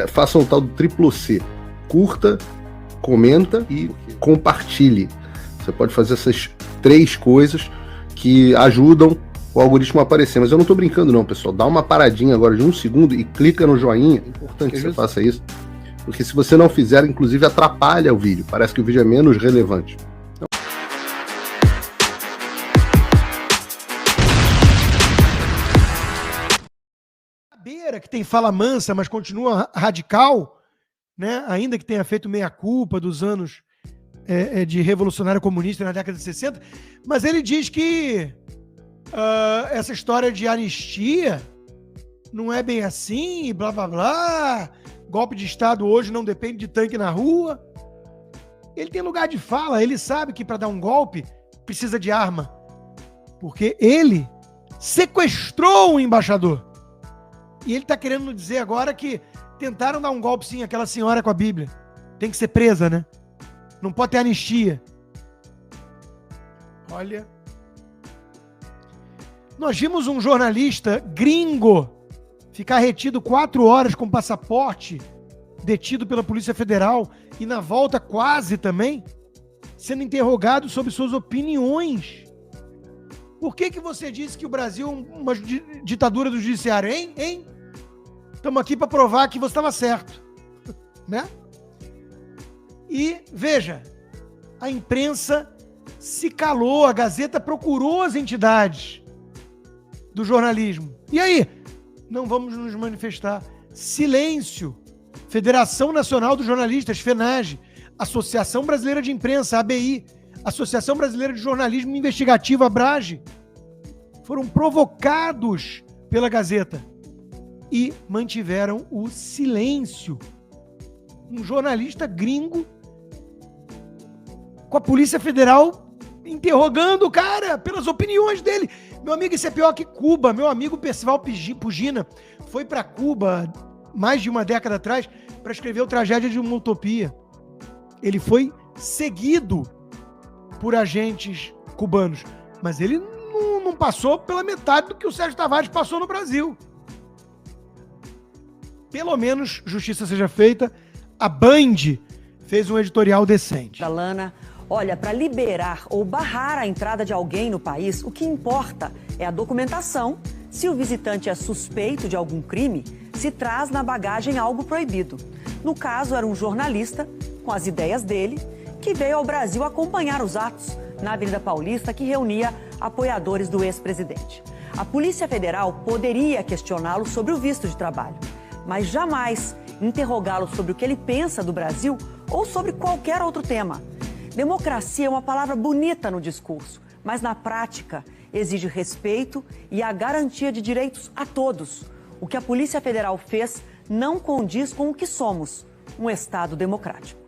façam o tal do triplo C. Curta, comenta e compartilhe. Você pode fazer essas 3 coisas que ajudam o algoritmo a aparecer. Mas eu não tô brincando não, pessoal. Dá uma paradinha agora de 1 segundo e clica no joinha. É importante que você faça isso. Porque se você não fizer, inclusive atrapalha o vídeo. Parece que o vídeo é menos relevante. Que tem fala mansa, mas continua radical, né? Ainda que tenha feito meia-culpa dos anos de revolucionário comunista na década de 60, mas ele diz que essa história de anistia não é bem assim, blá blá blá, golpe de Estado hoje não depende de tanque na rua. Ele tem lugar de fala, ele sabe que para dar um golpe precisa de arma, porque ele sequestrou o embaixador. E ele está querendo dizer agora que tentaram dar um golpe, sim, aquela senhora com a Bíblia. Tem que ser presa, né? Não pode ter anistia. Olha. Nós vimos um jornalista gringo ficar retido 4 horas com passaporte, detido pela Polícia Federal e na volta quase também, sendo interrogado sobre suas opiniões. Por que você disse que o Brasil é uma ditadura do judiciário, hein? Estamos aqui para provar que você estava certo, né? E, veja, a imprensa se calou, a Gazeta procurou as entidades do jornalismo. E aí? Não vamos nos manifestar. Silêncio. Federação Nacional dos Jornalistas, FENAGE, Associação Brasileira de Imprensa, ABI, Associação Brasileira de Jornalismo Investigativo, ABRAGE, foram provocados pela Gazeta e mantiveram o silêncio. Um jornalista gringo com a Polícia Federal interrogando o cara pelas opiniões dele. Meu amigo, isso é pior que Cuba. Meu amigo Percival Pugina foi para Cuba mais de uma década atrás para escrever o Tragédia de uma Utopia. Ele foi seguido por agentes cubanos, mas ele não passou pela metade do que o Sérgio Tavares passou no Brasil. Pelo menos justiça seja feita. A Band fez um editorial decente. Lana, olha, para liberar ou barrar a entrada de alguém no país, o que importa é a documentação. Se o visitante é suspeito de algum crime, se traz na bagagem algo proibido. No caso, era um jornalista, com as ideias dele, que veio ao Brasil acompanhar os atos na Avenida Paulista, que reunia apoiadores do ex-presidente. A Polícia Federal poderia questioná-lo sobre o visto de trabalho, mas jamais interrogá-lo sobre o que ele pensa do Brasil ou sobre qualquer outro tema. Democracia é uma palavra bonita no discurso, mas na prática exige respeito e a garantia de direitos a todos. O que a Polícia Federal fez não condiz com o que somos, um Estado democrático.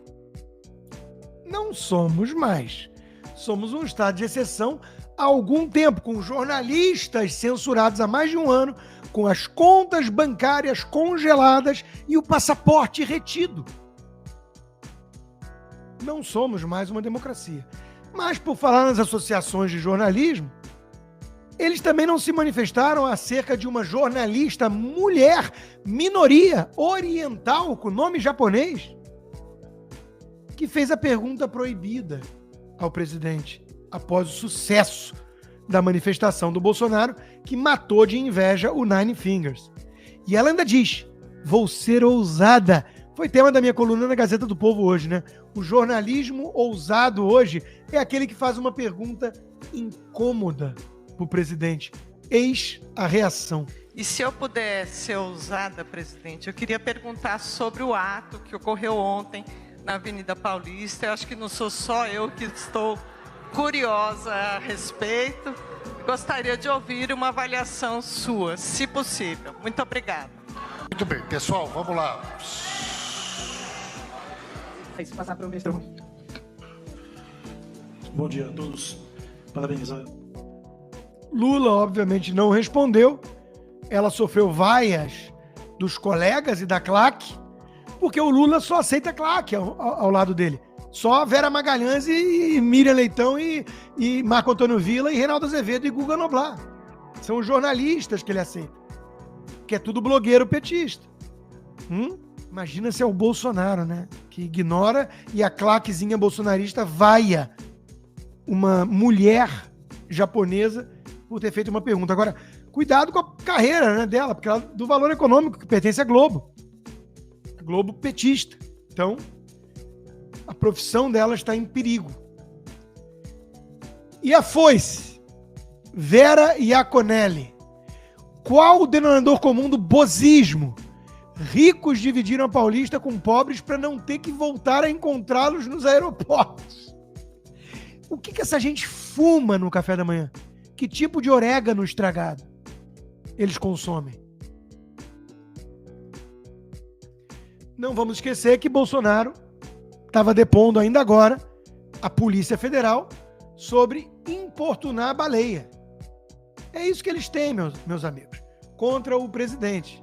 Não somos mais. Somos um estado de exceção há algum tempo, com jornalistas censurados há mais de um ano, com as contas bancárias congeladas e o passaporte retido. Não somos mais uma democracia. Mas, por falar nas associações de jornalismo, eles também não se manifestaram acerca de uma jornalista mulher, minoria, oriental, com nome japonês, que fez a pergunta proibida ao presidente após o sucesso da manifestação do Bolsonaro, que matou de inveja o Nine Fingers. E ela ainda diz: vou ser ousada. Foi tema da minha coluna na Gazeta do Povo hoje, né? O jornalismo ousado hoje é aquele que faz uma pergunta incômoda para o presidente. Eis a reação. E se eu puder ser ousada, presidente, eu queria perguntar sobre o ato que ocorreu ontem na Avenida Paulista. Eu acho que não sou só eu que estou curiosa a respeito. Gostaria de ouvir uma avaliação sua, se possível. Muito obrigada. Muito bem, pessoal, vamos lá. Se passar para o mestrô. Bom dia a todos. Parabéns. Lula, obviamente, não respondeu. Ela sofreu vaias dos colegas e da claque, porque o Lula só aceita claque ao lado dele. Só Vera Magalhães e Miriam Leitão e Marco Antônio Villa e Reinaldo Azevedo e Guga Noblar. São os jornalistas que ele aceita. Que é tudo blogueiro petista. Imagina se é o Bolsonaro, né? Que ignora e a claquezinha bolsonarista vaia uma mulher japonesa por ter feito uma pergunta. Agora, cuidado com a carreira, né, dela, porque ela do valor econômico que pertence à Globo. A Globo petista. Então, a profissão dela está em perigo. E a foice? Vera Iaconelli. Qual o denominador comum do bozismo? Ricos dividiram a Paulista com pobres para não ter que voltar a encontrá-los nos aeroportos. O que essa gente fuma no café da manhã? Que tipo de orégano estragado eles consomem? Não vamos esquecer que Bolsonaro estava depondo ainda agora a Polícia Federal sobre importunar a baleia. É isso que eles têm, meus amigos, contra o presidente.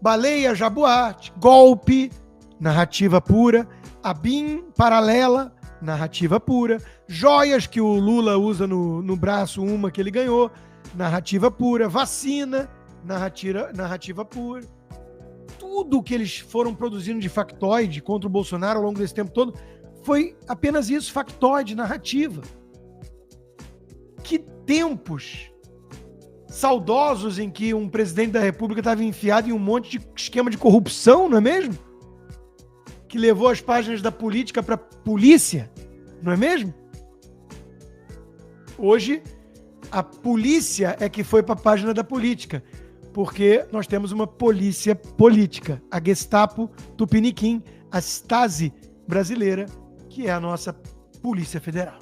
Baleia, jabuate, golpe, narrativa pura, ABIN paralela, narrativa pura, joias que o Lula usa no braço, uma que ele ganhou, narrativa pura, vacina, narrativa pura. Tudo que eles foram produzindo de factoide contra o Bolsonaro ao longo desse tempo todo foi apenas isso, factoide, narrativa. Que tempos saudosos em que um presidente da República estava enfiado em um monte de esquema de corrupção, não é mesmo? Que levou as páginas da política para a polícia, não é mesmo? Hoje, a polícia é que foi para a página da política, porque nós temos uma polícia política, a Gestapo Tupiniquim, a Stasi brasileira, que é a nossa Polícia Federal.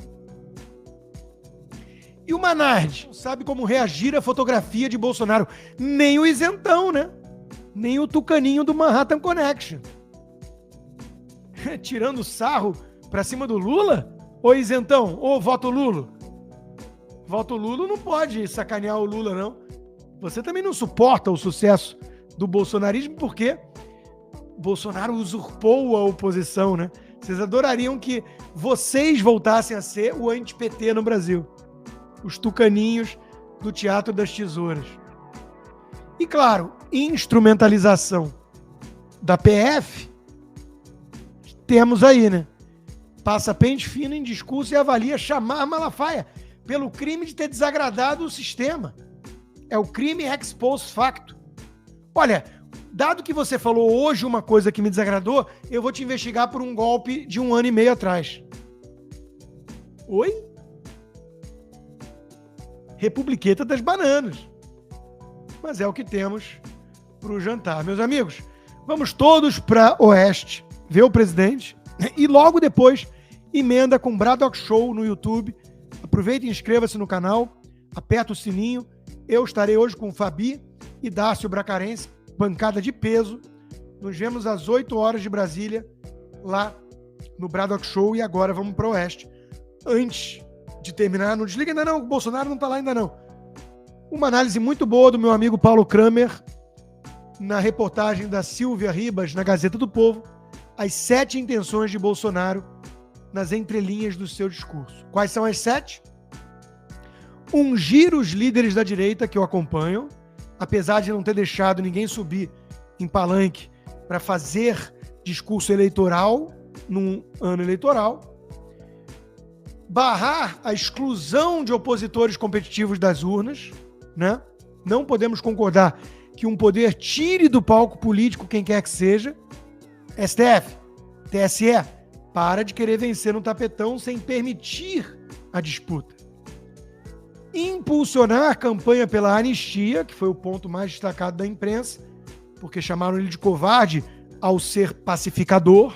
E o Manard não sabe como reagir à fotografia de Bolsonaro. Nem o isentão, né? Nem o tucaninho do Manhattan Connection. Tirando sarro pra cima do Lula? Ô isentão, ô voto Lulo. Voto Lulo não pode sacanear o Lula, não. Você também não suporta o sucesso do bolsonarismo porque Bolsonaro usurpou a oposição, né? Vocês adorariam que vocês voltassem a ser o anti-PT no Brasil. Os tucaninhos do Teatro das Tesouras. E, claro, instrumentalização da PF, temos aí, né? Passa pente fino em discurso e avalia chamar Malafaia pelo crime de ter desagradado o sistema. É o crime ex post facto. Olha, dado que você falou hoje uma coisa que me desagradou, eu vou te investigar por um golpe de 1 ano e meio atrás. Oi? Republiqueta das bananas. Mas é o que temos para o jantar. Meus amigos, vamos todos para Oeste ver o presidente e logo depois emenda com Braddock Show no YouTube. Aproveite e inscreva-se no canal, aperta o sininho. Eu estarei hoje com o Fabi e Dácio Bracarense, bancada de peso. Nos vemos às 8 horas de Brasília, lá no Braddock Show. E agora vamos para Oeste. Antes de terminar, não desliga ainda não, o Bolsonaro não tá lá ainda não. Uma análise muito boa do meu amigo Paulo Kramer, na reportagem da Silvia Ribas, na Gazeta do Povo, as 7 intenções de Bolsonaro nas entrelinhas do seu discurso. Quais são as 7? Ungir os líderes da direita que o acompanham, apesar de não ter deixado ninguém subir em palanque para fazer discurso eleitoral num ano eleitoral. Barrar a exclusão de opositores competitivos das urnas, né? Não podemos concordar que um poder tire do palco político quem quer que seja. STF, TSE, para de querer vencer no tapetão sem permitir a disputa. Impulsionar a campanha pela anistia, que foi o ponto mais destacado da imprensa, porque chamaram ele de covarde ao ser pacificador.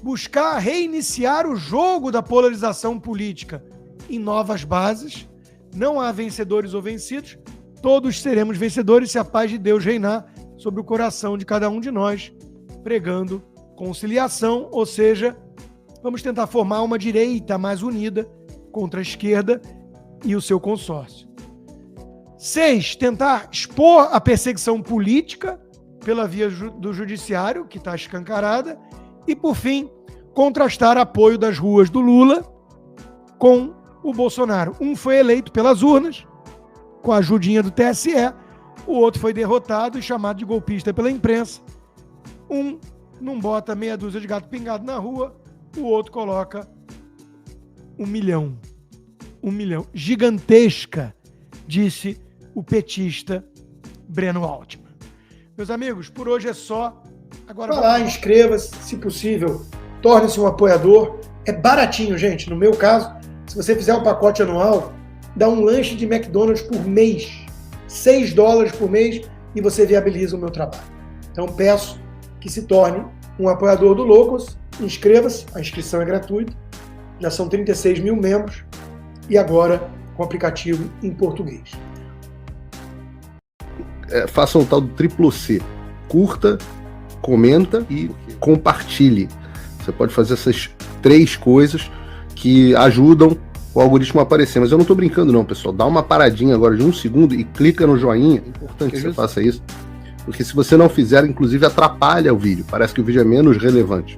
Buscar reiniciar o jogo da polarização política em novas bases. Não há vencedores ou vencidos, todos seremos vencedores se a paz de Deus reinar sobre o coração de cada um de nós, pregando conciliação, ou seja, vamos tentar formar uma direita mais unida contra a esquerda e o seu consórcio. 6, tentar expor a perseguição política pela via do judiciário, que está escancarada. E, por fim, contrastar apoio das ruas do Lula com o Bolsonaro. Um foi eleito pelas urnas, com a ajudinha do TSE, o outro foi derrotado e chamado de golpista pela imprensa, Um não bota meia dúzia de gato pingado na rua, o outro coloca 1 milhão. 1 milhão. Gigantesca, disse o petista Breno Altman. Meus amigos, por hoje é só. Agora Vai lá, inscreva-se, se possível, torne-se um apoiador. É baratinho, gente. No meu caso, se você fizer um pacote anual, dá um lanche de McDonald's por mês. $6 por mês e você viabiliza o meu trabalho. Então peço que se torne um apoiador do Loucos. Inscreva-se, a inscrição é gratuita. Já são 36 mil membros e agora com o aplicativo em português. Faça um tal do triplo C. Curta, comenta e compartilhe. Você pode fazer essas 3 coisas que ajudam o algoritmo a aparecer. Mas eu não estou brincando não, pessoal. Dá uma paradinha agora de 1 segundo e clica no joinha. É importante que você faça isso. Porque se você não fizer, inclusive atrapalha o vídeo. Parece que o vídeo é menos relevante.